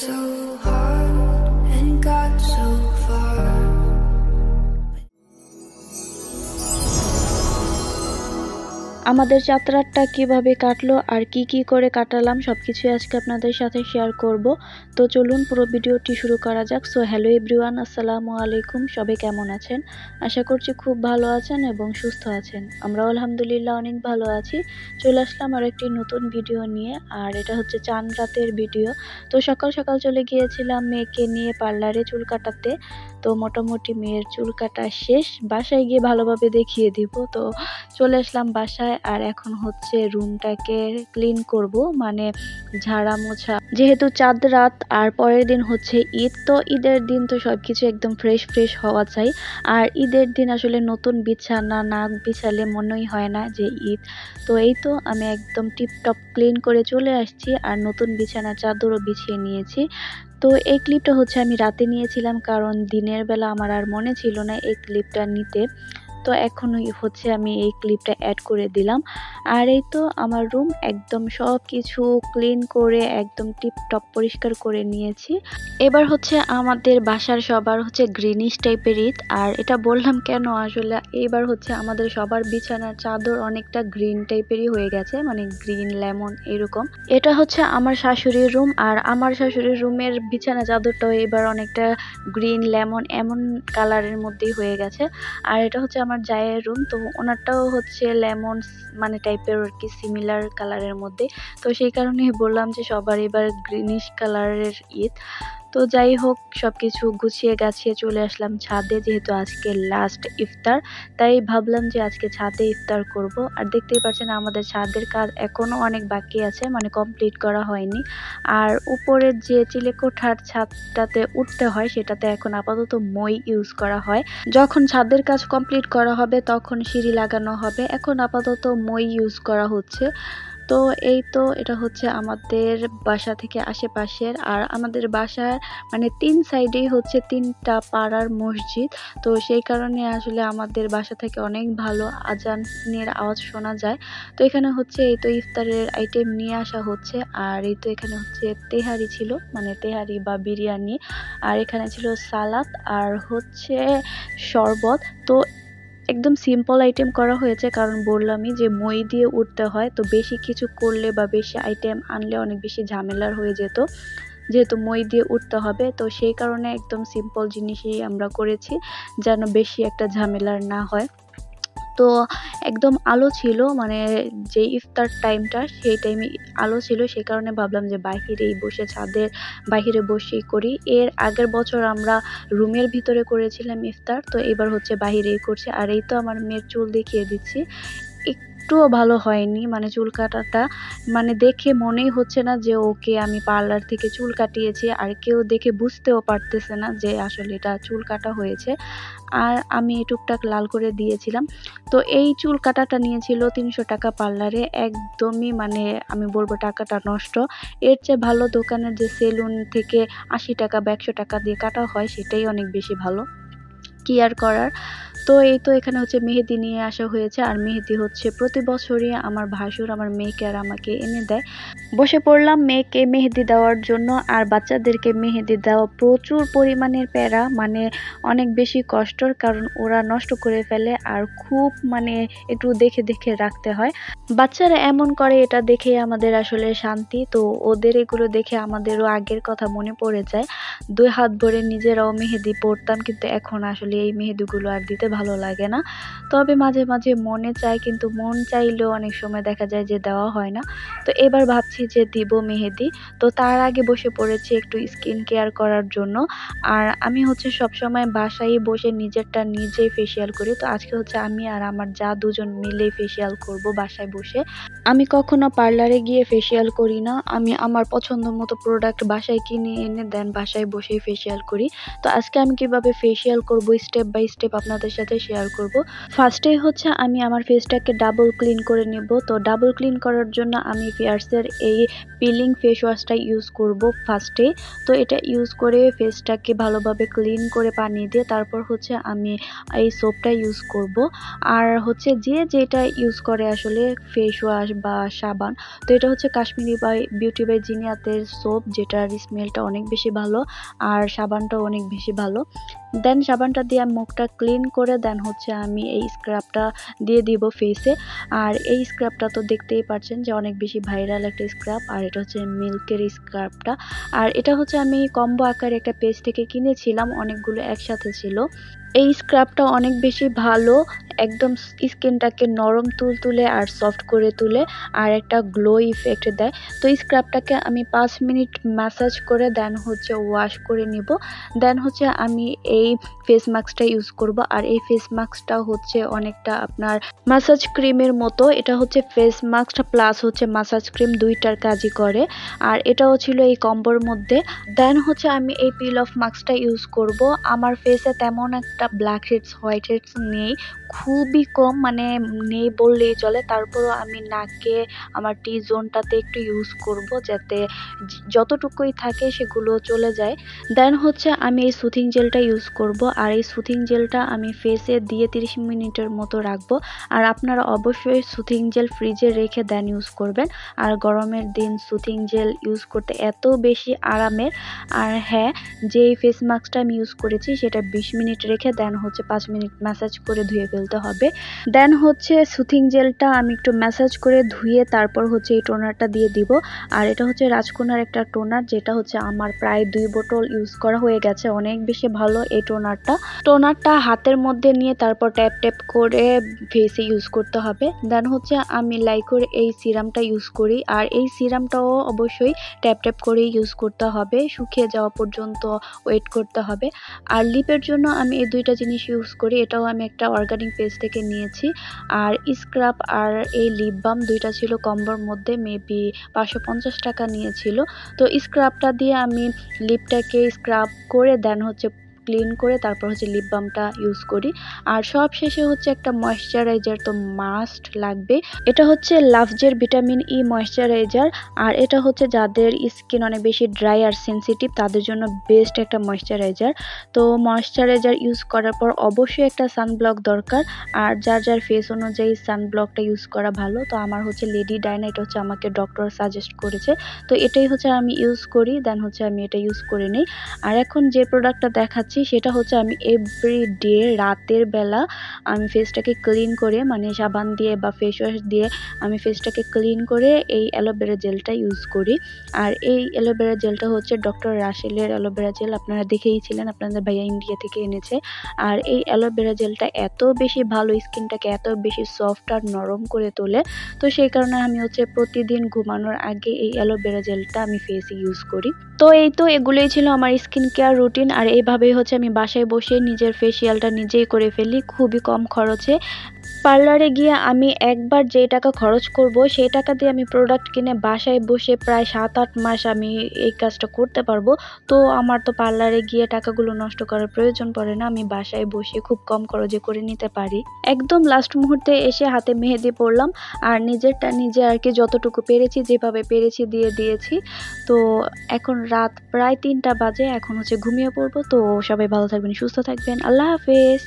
so hard and got so far. আমাদের যাত্রাটা কিভাবে কাটলো আর কি করে কাটালাম সবকিছু আজকে আপনাদের সাথে শেয়ার করব। তো চলুন পুরো ভিডিওটি শুরু করা যাক। সো হ্যালো এভরিওয়ান, আসসালামু আলাইকুম। সবাই কেমন আছেন? আশা করছি খুব ভালো আছেন এবং সুস্থ আছেন। আমরাও আলহামদুলিল্লাহ অনেক ভালো আছি। চলে আসলাম আর একটি নতুন ভিডিও নিয়ে, আর এটা হচ্ছে চান রাতের ভিডিও। তো সকাল সকাল চলে গিয়েছিলাম মেয়েকে নিয়ে পার্লারে চুল কাটাতে। তো মোটামুটি মেয়ের চুল কাটা শেষ, বাসায় গিয়ে ভালোভাবে দেখিয়ে দিব। তো চলে আসলাম বাসায়, আর এখন হচ্ছে রুমটাকে ক্লিন করব, মানে ঝাড়া মোছা। যেহেতু চাঁদ রাত আর পরের দিন হচ্ছে ঈদ, তো ঈদের দিন তো সবকিছু একদম ফ্রেশ হওয়া চাই। আর ঈদের দিন আসলে নতুন বিছানা না বিছালে মনেই হয় না যে ঈদ। তো এই তো আমি একদম টিপটপ ক্লিন করে চলে আসছি, আর নতুন বিছানা চাদরও বিছিয়ে নিয়েছি। তো এই ক্লিপটা হচ্ছে আমি রাতে নিয়েছিলাম, কারণ দিনের বেলা আমার আর মনে ছিল না এই ক্লিপটা নিতে। তো এখন হচ্ছে আমি এই ক্লিপটা অ্যাড করে দিলাম। আর এই তো আমার রুম একদম সব কিছু ক্লিন করে একদম টিপটপ পরিষ্কার করে নিয়েছি। এবার হচ্ছে আমাদের বাসার সবার হচ্ছে গ্রিনিশ টাইপের ঈদ। আর এটা বললাম কেন, আসলে এবার হচ্ছে আমাদের সবার বিছানার চাদর অনেকটা গ্রিন টাইপেরই হয়ে গেছে, মানে গ্রিন লেমন এরকম। এটা হচ্ছে আমার শাশুড়ির রুম, আর আমার শাশুড়ির রুমের বিছানা চাদরটাও এবার অনেকটা গ্রিন লেমন এমন কালারের মধ্যেই হয়ে গেছে। আর এটা হচ্ছে আমার জায়ের রুম, তো ওনারটাও হচ্ছে লেমন মানে টাইপের আর কি, সিমিলার কালারের মধ্যে। তো সেই কারণেই বললাম যে সবার এবার গ্রিনিশ কালারের ঈদ। তো যাই হোক, সবকিছু গুছিয়ে গাছিয়ে চলে আসলাম ছাদে, যেহেতু আজকে লাস্ট ইফতার, তাই ভাবলাম যে আজকে ছাদে ইফতার করব। আর দেখতেই পাচ্ছেন আমাদের ছাদের কাজ এখনো অনেক বাকি আছে, মানে কমপ্লিট করা হয়নি। আর উপরের যে চিলেকোঠার ছাদটাতে উঠতে হয় সেটাতে এখন আপাতত মই ইউজ করা হয়। যখন ছাদের কাজ কমপ্লিট করা হবে তখন সিঁড়ি লাগানো হবে, এখন আপাতত মই ইউজ করা হচ্ছে। তো এই তো এটা হচ্ছে আমাদের বাসা থেকে আশেপাশের, আর আমাদের বাসার মানে 3 সাইডেই হচ্ছে 3টা পাড়ার মসজিদ। তো সেই কারণে আসলে আমাদের বাসা থেকে অনেক ভালো আজানের আওয়াজ শোনা যায়। তো এখানে হচ্ছে এই তো ইফতারের আইটেম নিয়ে আসা হচ্ছে। আর এই তো এখানে হচ্ছে তেহারি ছিল, মানে তেহারি বা বিরিয়ানি, আর এখানে ছিল সালাদ আর হচ্ছে শরবত। তো একদম সিম্পল আইটেম করা হয়েছে, কারণ বললামই যে মই দিয়ে উঠতে হয়, তো বেশি কিছু করলে বা বেশি আইটেম আনলে অনেক বেশি ঝামেলার হয়ে যেত, যেহেতু মই দিয়ে উঠতে হবে। তো সেই কারণে একদম সিম্পল জিনিসই আমরা করেছি, যেন বেশি একটা ঝামেলার না হয়। তো একদম আলো ছিল, মানে যে ইফতার টাইমটা সেই টাইমে আলো ছিল, সেই কারণে ভাবলাম যে বাহিরেই বসে ছাদের বাহিরে বসেই করি। এর আগের বছর আমরা রুমের ভিতরে করেছিলাম ইফতার, তো এবার হচ্ছে বাহিরেই করছি। আর এই তো আমার মেয়ের চুল দেখিয়ে দিচ্ছি, একটুও ভালো হয়নি, মানে চুল কাটাটা মানে দেখে মনেই হচ্ছে না যে ওকে আমি পার্লার থেকে চুল কাটিয়েছি। আর কেউ দেখে বুঝতেও পারতেছে না যে আসলে এটা চুল কাটা হয়েছে। আর আমি টুকটাক লাল করে দিয়েছিলাম। তো এই চুল কাটাটা নিয়েছিল 300 টাকা পার্লারে, একদমই মানে আমি বলবো টাকাটা নষ্ট। এর চেয়ে ভালো দোকানের যে সেলুন থেকে 80 টাকা বা 100 টাকা দিয়ে কাটা হয় সেটাই অনেক বেশি ভালো, কি আর করার। তো এই তো এখানে হচ্ছে মেহেদি নিয়ে আসা হয়েছে, আর মেহেদি হচ্ছে প্রতি বছরই আমার ভাসুর আমার মেয়েকে আর আমাকে এনে দেয়। বসে পড়লাম মেয়েকে মেহেদি দেওয়ার জন্য। আর বাচ্চাদেরকে মেহেদি দেওয়া প্রচুর পরিমাণের প্যারা, মানে অনেক বেশি কষ্টর, কারণ ওরা নষ্ট করে ফেলে আর খুব মানে একটু দেখে রাখতে হয়। বাচ্চারা এমন করে এটা দেখে আমাদের আসলে শান্তি। তো ওদের এগুলো দেখে আমাদেরও আগের কথা মনে পড়ে যায়। 2 হাত ভরে নিজেরাও মেহেদি পরতাম, কিন্তু এখন আসলে এই মেহেদিগুলো আর দিতে ভালো লাগে না। তবে মাঝে মনে চায়, কিন্তু মন চাইলেও অনেক সময় দেখা যায় যে দেওয়া হয় না। তো এবার ভাবছি যে দিব মেহেদি। তো তার আগে বসে পড়েছি একটু স্কিন কেয়ার করার জন্য। আর আমি হচ্ছে সবসময় বাসায় বসে নিজেরটা নিজেই ফেসিয়াল করি। তো আজকে হচ্ছে আমি আর আমার যা দুজন মিলে ফেসিয়াল করব বাসায় বসে। আমি কখনো পার্লারে গিয়ে ফেসিয়াল করি না, আমি আমার পছন্দ মতো প্রোডাক্ট বাসায় কিনে এনে দেন বাসায় বসেই ফেসিয়াল করি। তো আজকে আমি কিভাবে ফেসিয়াল করব স্টেপ বাই স্টেপ আপনাদের সাথে সাথে শেয়ার করব। ফার্স্টেই হচ্ছে আমি আমার ফেসটাকে ডাবল ক্লিন করে নেব। তো ডাবল ক্লিন করার জন্য আমি ফিয়ার্সের এই পিলিং ফেস ওয়াশটা ইউজ করব ফার্স্টে। তো এটা ইউজ করে ফেসটাকে ভালোভাবে ক্লিন করে পানি দিয়ে তারপর হচ্ছে আমি এই সোপটা ইউজ করব। আর হচ্ছে যে যেটা ইউজ করে আসলে ফেস ওয়াশ বা সাবান, তো এটা হচ্ছে কাশ্মীরি বাই বিউটি বাই জিনিয়াতের সোপ, যেটার স্মেলটা অনেক বেশি ভালো আর সাবানটাও অনেক বেশি ভালো। দেন সাবানটা দিয়ে মুখটা ক্লিন করে দেন হচ্ছে আমি এই স্ক্রাবটা দিয়ে দিব ফেসে। আর এই স্ক্রাবটা তো দেখতেই পাচ্ছেন যে অনেক বেশি ভাইরাল একটা স্ক্রাব, আর এটা হচ্ছে মিল্কের স্ক্রাবটা। আর এটা হচ্ছে আমি কম্বো আকারে একটা পেজ থেকে কিনেছিলাম, অনেকগুলো একসাথে ছিল। এই স্ক্রাবটা অনেক বেশি ভালো, একদম স্কিনটাকে নরম তুলতুলে আর সফট করে তুলে আর একটা গ্লো ইফেক্ট দেয়। তো এই স্ক্রাবটাকে আমি 5 মিনিট ম্যাসাজ করে দেন হচ্ছে ওয়াশ করে নিব। দেন হচ্ছে আমি এই ফেস মাস্কটা ইউজ করব। আর এই ফেস মাস্কটা হচ্ছে অনেকটা আপনার ম্যাসাজ ক্রিমের মতো, এটা হচ্ছে ফেস মাস্ক প্লাস হচ্ছে ম্যাসাজ ক্রিম, দুইটার কাজই করে। আর এটাও ছিল এই কম্বোর মধ্যে। দেন হচ্ছে আমি এই পিল অফ মাস্কটা ইউজ করব। আমার ফেসে তেমন একটা ব্ল্যাক হেডস হোয়াইট হেডস নেই, খুবই কম, মানে নেই বললেই চলে। তারপরও আমি নাকে আমার টি জোনটাতে একটু ইউজ করব যাতে যতটুকুই থাকে সেগুলো চলে যায়। দেন হচ্ছে আমি এই সুথিং জেলটা ইউজ করব। আর এই সুথিং জেলটা আমি ফেসে দিয়ে 30 মিনিটের মতো রাখবো। আর আপনারা অবশ্যই সুথিং জেল ফ্রিজে রেখে দেন ইউজ করবেন। আর গরমের দিন সুথিং জেল ইউজ করতে এত বেশি আরামের। আর হ্যাঁ, যে ফেস মাস্কটা আমি ইউজ করেছি সেটা 20 মিনিট রেখে দেন হচ্ছে 5 মিনিট ম্যাসাজ করে ধুয়ে ফেলতে হবে। দেন হচ্ছে সুথিং জেলটা আমি একটু ম্যাসাজ করে ধুয়ে তারপর হচ্ছে এই টোনারটা দিয়ে দিব। আর এটা হচ্ছে রাজকোনার একটা টোনার, যেটা হচ্ছে আমার প্রায় 2 বোতল ইউজ করা হয়ে গেছে, অনেক বেশি ভালো এই টোনারটা হাতের মধ্যে নিয়ে তারপর ট্যাপ ট্যাপ করে ফেসে ইউজ করতে হবে। দেন হচ্ছে আমি লাইকোর এই সিরামটা ইউজ করি। আর এই সিরামটাও অবশ্যই ট্যাপ ট্যাপ করে ইউজ করতে হবে, শুকিয়ে যাওয়া পর্যন্ত ওয়েট করতে হবে। আর লিপের জন্য আমি এই দুইটা জিনিস ইউজ করি, এটাও আমি একটা অর্গানিক পেজ থেকে নিয়েছি। আর স্ক্রাব আর এই লিপ বাম দুইটা ছিল কম্বোর মধ্যে, মেবি 550 টাকা নিয়েছিল। তো স্ক্রাবটা দিয়ে আমি লিপটাকে স্ক্রাব করে দেন হচ্ছে ক্লিন করে তারপর হচ্ছে লিপ বামটা ইউজ করি। আর সব শেষে হচ্ছে একটা ময়শ্চারাইজার তো মাস্ট লাগবে, এটা হচ্ছে লাভজের ভিটামিন ই ময়শ্চারাইজার। আর এটা হচ্ছে যাদের স্কিন অনেক বেশি ড্রাই আর সেন্সিটিভ তাদের জন্য বেস্ট একটা ময়শ্চারাইজার। তো ময়শ্চারাইজার ইউজ করার পর অবশ্যই একটা সানব্লক দরকার। আর যার যার ফেস অনুযায়ী সানব্লকটা ইউজ করা ভালো। তো আমার হচ্ছে লেডি ডায়না, এটা হচ্ছে আমাকে ডক্টর সাজেস্ট করেছে, তো এটাই হচ্ছে আমি ইউজ করি। দেন হচ্ছে আমি এটা ইউজ করে নিই। আর এখন যে প্রোডাক্টটা দেখাচ্ছি সেটা হচ্ছে আমি এভরিডে রাতের বেলা আমি ফেসটাকে ক্লিন করে, মানে সাবান দিয়ে বা ফেস ওয়াশ দিয়ে আমি ফেসটাকে ক্লিন করে এই অ্যালোভেরা জেলটা ইউজ করি। আর এই অ্যালোভেরা জেলটা হচ্ছে ডক্টর রাসেলের অ্যালোভেরা জেল, আপনারা দেখেইছিলেন, আপনাদের ভাইয়া ইন্ডিয়া থেকে এনেছে। আর এই অ্যালোভেরা জেলটা এত বেশি ভালো, স্কিনটাকে এত বেশি সফট আর নরম করে তোলে। তো সেই কারণে আমি হচ্ছে প্রতিদিন ঘুমানোর আগে এই অ্যালোভেরা জেলটা আমি ফেসে ইউজ করি। তো এই তো এগুলোই ছিল আমার স্কিন কেয়ার রুটিন। আর এইভাবেই হচ্ছে আমি বাসায় বসে নিজের ফেসিয়ালটা নিজেই করে ফেলি খুবই কম খরচে। পার্লারে গিয়ে আমি একবার যে টাকা খরচ করব সেই টাকা দিয়ে আমি প্রোডাক্ট কিনে বাসায় বসে প্রায় 7-8 মাস আমি এই কাজটা করতে পারবো। তো আমার তো পার্লারে গিয়ে টাকাগুলো নষ্ট করার প্রয়োজন পড়ে না, আমি বাসায় বসে খুব কম খরচে করে নিতে পারি। একদম লাস্ট মুহূর্তে এসে হাতে মেহেদি পড়লাম আর নিজেরটা নিজে আর কি যতটুকু পেরেছি যেভাবে পেরেছি দিয়ে দিয়েছি। তো এখন রাত প্রায় 3টা বাজে, এখন হচ্ছে ঘুমিয়ে পড়বো। তো সবাই ভালো থাকবেন, সুস্থ থাকবেন, আল্লাহ হাফেজ।